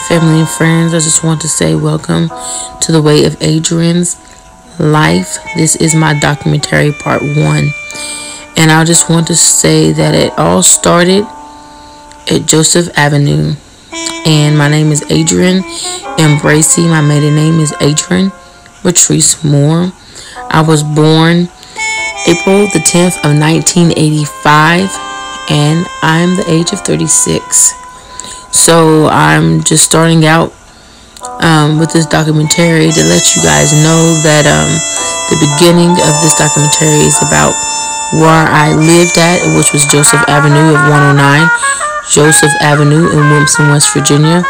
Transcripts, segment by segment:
family and friends. I just want to say welcome to the Way of Adrian's Life. This is my documentary part 1. And I just want to say that it all started at Joseph Avenue. And my name is Adrian Embracy. My maiden name is Adrian Patrice Moore. I was born April the 10th of 1985. And I'm the age of 36. So I'm just starting out with this documentary to let you guys know that the beginning of this documentary is about where I lived at, which was Joseph Avenue of 109, Joseph Avenue in Wilmington, West Virginia.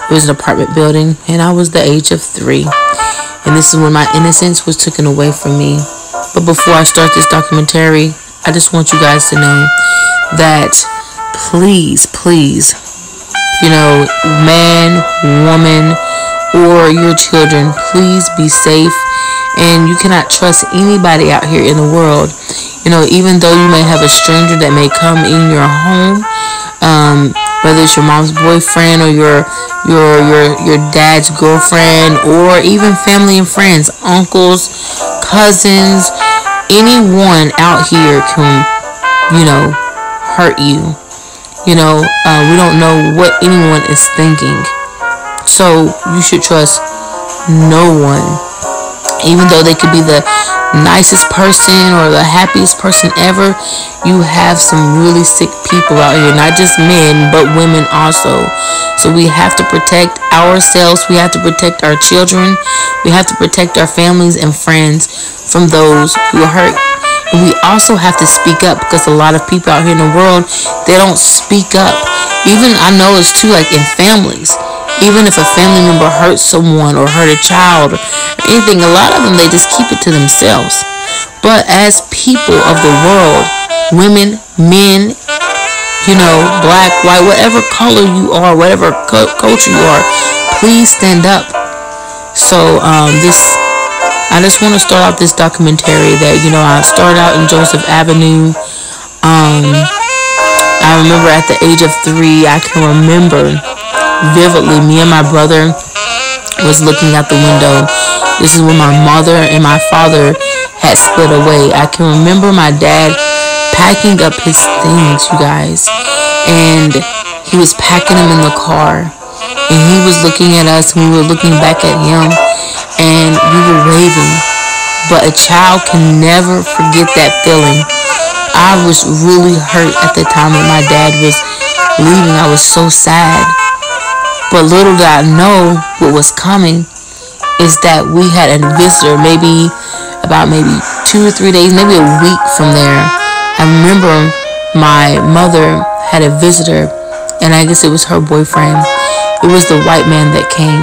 It was an apartment building, and I was the age of 3. And this is when my innocence was taken away from me. But before I start this documentary, I just want you guys to know that please, man, woman, or your children, please be safe. And you cannot trust anybody out here in the world. Even though you may have a stranger that may come in your home, whether it's your mom's boyfriend or your dad's girlfriend, or even family and friends, uncles, cousins, anyone out here can, hurt you. We don't know what anyone is thinking. So you should trust no one. Even though they could be the nicest person or the happiest person ever, you have some really sick people out here. Not just men, but women also. So we have to protect ourselves. We have to protect our children. We have to protect our families and friends from those who are hurt. And we also have to speak up, because a lot of people out here in the world, they don't speak up. Even, I know it's too, like in families, even if a family member hurts someone or hurt a child or anything, a lot of them, they just keep it to themselves. But as people of the world, women, men, black, white, whatever color you are, whatever culture you are, please stand up. So I just want to start out this documentary that, I started out in Joseph Avenue. I remember at the age of 3, I can remember vividly, me and my brother was looking out the window. This is when my mother and my father had split away. I can remember my dad packing up his things, you guys. And he was packing them in the car. And he was looking at us, and we were looking back at him. And we were waving. But a child can never forget that feeling. I was really hurt at the time when my dad was leaving. I was so sad. But little did I know what was coming is that we had a visitor, maybe 2 or 3 days, maybe a week from there. I remember my mother had a visitor, and I guess it was her boyfriend. It was the white man that came,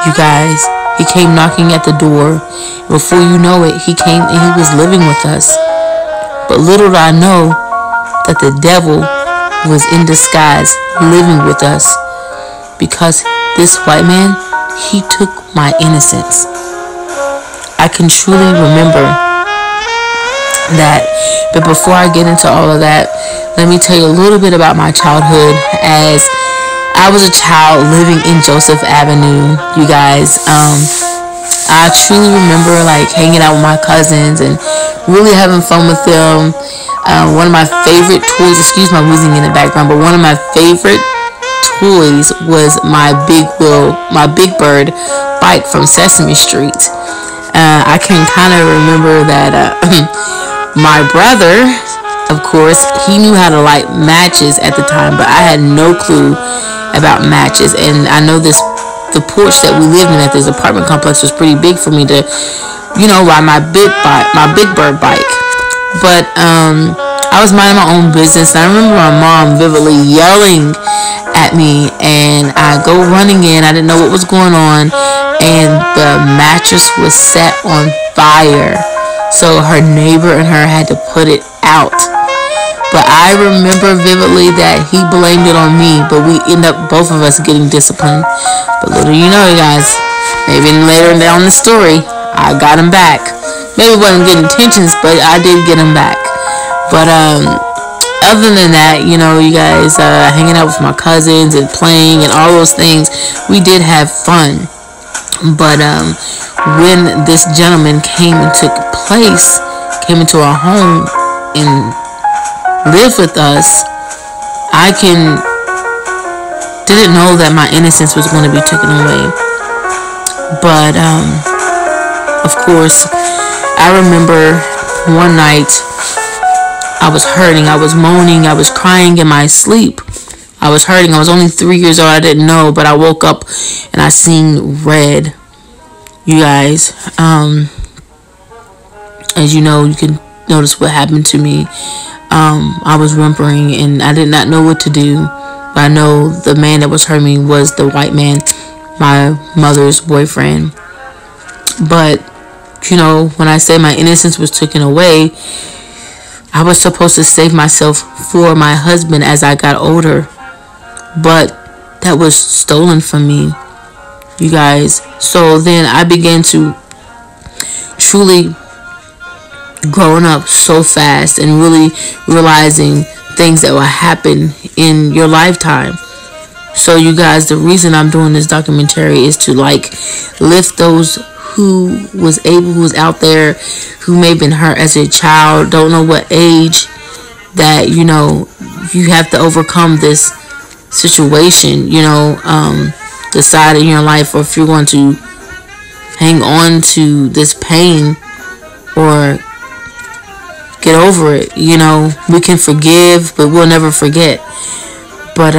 you guys. He came knocking at the door. Before you know it, he came and he was living with us. But little did I know that the devil was in disguise living with us, because this white man, he took my innocence. I can truly remember that. But before I get into all of that, let me tell you a little bit about my childhood, as I was a child living in Joseph Avenue, you guys. I truly remember hanging out with my cousins and really having fun with them. One of my favorite toys, excuse my wheezing in the background, but one of my favorite toys was my Big Bird bike from Sesame Street. I can kind of remember that my brother, of course, he knew how to light matches at the time, but I had no clue about matches. And I know the porch that we lived in at this apartment complex was pretty big for me to, ride my Big Bird bike. But I was minding my own business, and I remember my mom vividly yelling at me, and I go running in. I didn't know what was going on, and the mattress was set on fire. So her neighbor and her had to put it out. But I remember vividly that he blamed it on me, but we end up both of us getting disciplined. But little you know, you guys, maybe later down the story, I got him back. Maybe wasn't getting attentions, but I did get him back. But other than that, you know, you guys, hanging out with my cousins and playing and all those things, we did have fun. But when this gentleman came and took place, came into our home and lived with us, I didn't know that my innocence was going to be taken away. But of course, I remember one night I was hurting, I was moaning, I was crying in my sleep. I was hurting. I was only 3 years old. I didn't know, but I woke up and I seen red. You guys, as you know, you can notice what happened to me. I was whimpering and I did not know what to do. But I know the man that was hurting me was the white man, my mother's boyfriend. But, you know, when I say my innocence was taken away, I was supposed to save myself for my husband as I got older. But that was stolen from me, you guys. So then I began to truly growing up so fast and really realizing things that will happen in your lifetime. So you guys, the reason I'm doing this documentary is to like lift those who was out there, who may have been hurt as a child, don't know what age, that, you know, you have to overcome this situation, you know, decide in your life, or if you're going to hang on to this pain or get over it. You know, we can forgive, but we'll never forget. But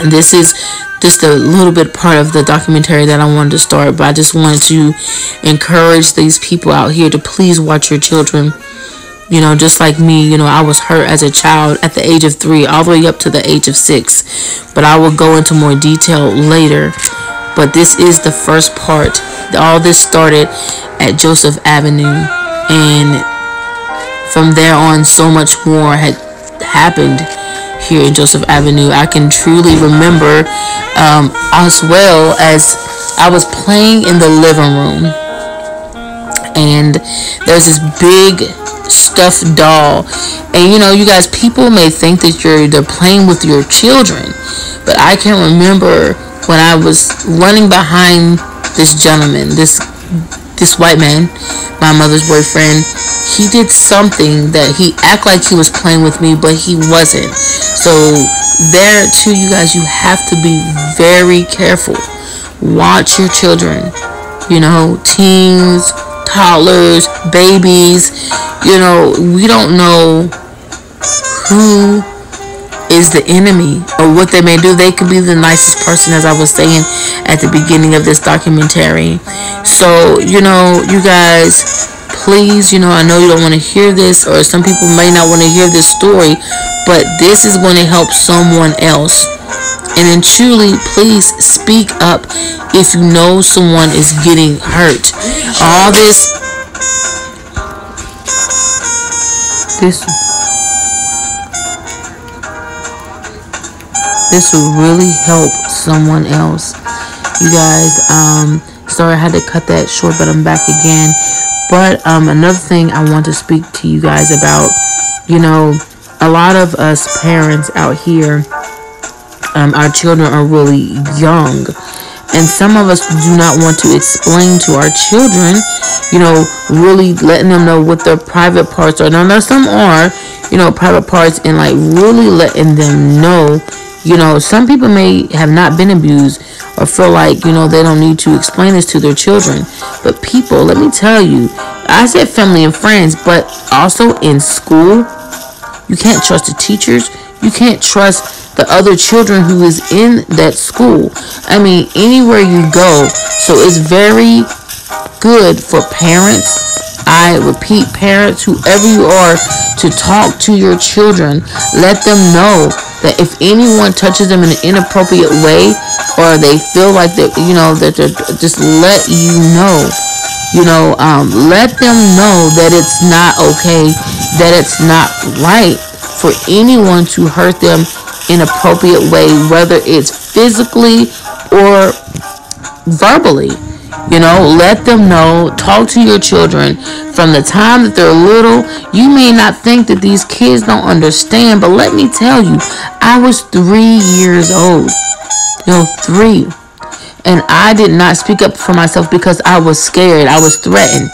this is just a little bit part of the documentary that I wanted to start. But I just wanted to encourage these people out here to please watch your children. You know, just like me, you know, I was hurt as a child at the age of 3 all the way up to the age of 6. But I will go into more detail later. But this is the first part. All this started at Joseph Avenue. And from there on, so much more had happened here in Joseph Avenue. I can truly remember as well as I was playing in the living room. And there's this big stuffed doll, and you know, you guys, people may think that they're playing with your children, but I can remember when I was running behind this gentleman, this white man, my mother's boyfriend. He did something that he acted like he was playing with me, but he wasn't. So there too, you guys, you have to be very careful. Watch your children, you know, teens, toddlers, babies. You know, we don't know who is the enemy or what they may do. They could be the nicest person, as I was saying at the beginning of this documentary. So, you know, you guys, please, you know, I know you don't want to hear this, or some people may not want to hear this story, but this is going to help someone else. And then truly, please speak up if you know someone is getting hurt. All this will really help someone else. You guys, sorry I had to cut that short, but I'm back again. But another thing I want to speak to you guys about, you know, a lot of us parents out here, our children are really young, and some of us do not want to explain to our children, you know, really letting them know what their private parts are. Now, some are, you know, private parts, and like really letting them know, you know, some people may have not been abused or feel like, you know, they don't need to explain this to their children. But people, let me tell you, I said family and friends, but also in school, you can't trust the teachers. You can't trust the other children who is in that school. I mean, anywhere you go. So it's very good for parents. I repeat, parents, whoever you are, to talk to your children. Let them know that if anyone touches them in an inappropriate way, or they feel like that, you know, that they're just let you know. You know, let them know that it's not okay, that it's not right for anyone to hurt them in an appropriate way, whether it's physically or verbally. You know, let them know. Talk to your children from the time that they're little. You may not think that these kids don't understand, but let me tell you, I was 3 years old. 3. And I did not speak up for myself because I was scared. I was threatened.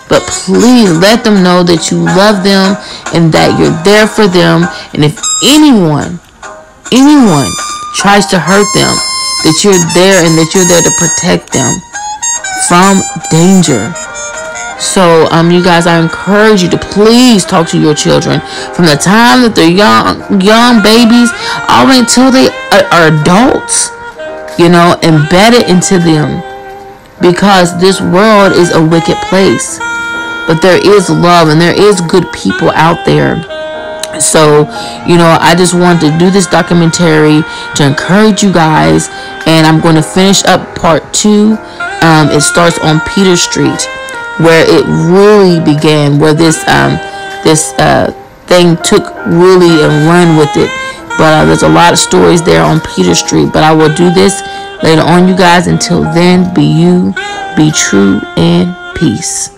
But please let them know that you love them and that you're there for them. And if anyone tries to hurt them, that you're there and that you're there to protect them from danger. So, you guys, I encourage you to please talk to your children from the time that they're young babies all the way until they are adults. Embed it into them, because this world is a wicked place, but there is love and there is good people out there. So, I just wanted to do this documentary to encourage you guys, and I'm going to finish up part 2. It starts on Peter Street, where it really began, where this thing took really and run with it. But there's a lot of stories there on Peter Street. But I will do this later on, you guys. Until then, be you, be true, and peace.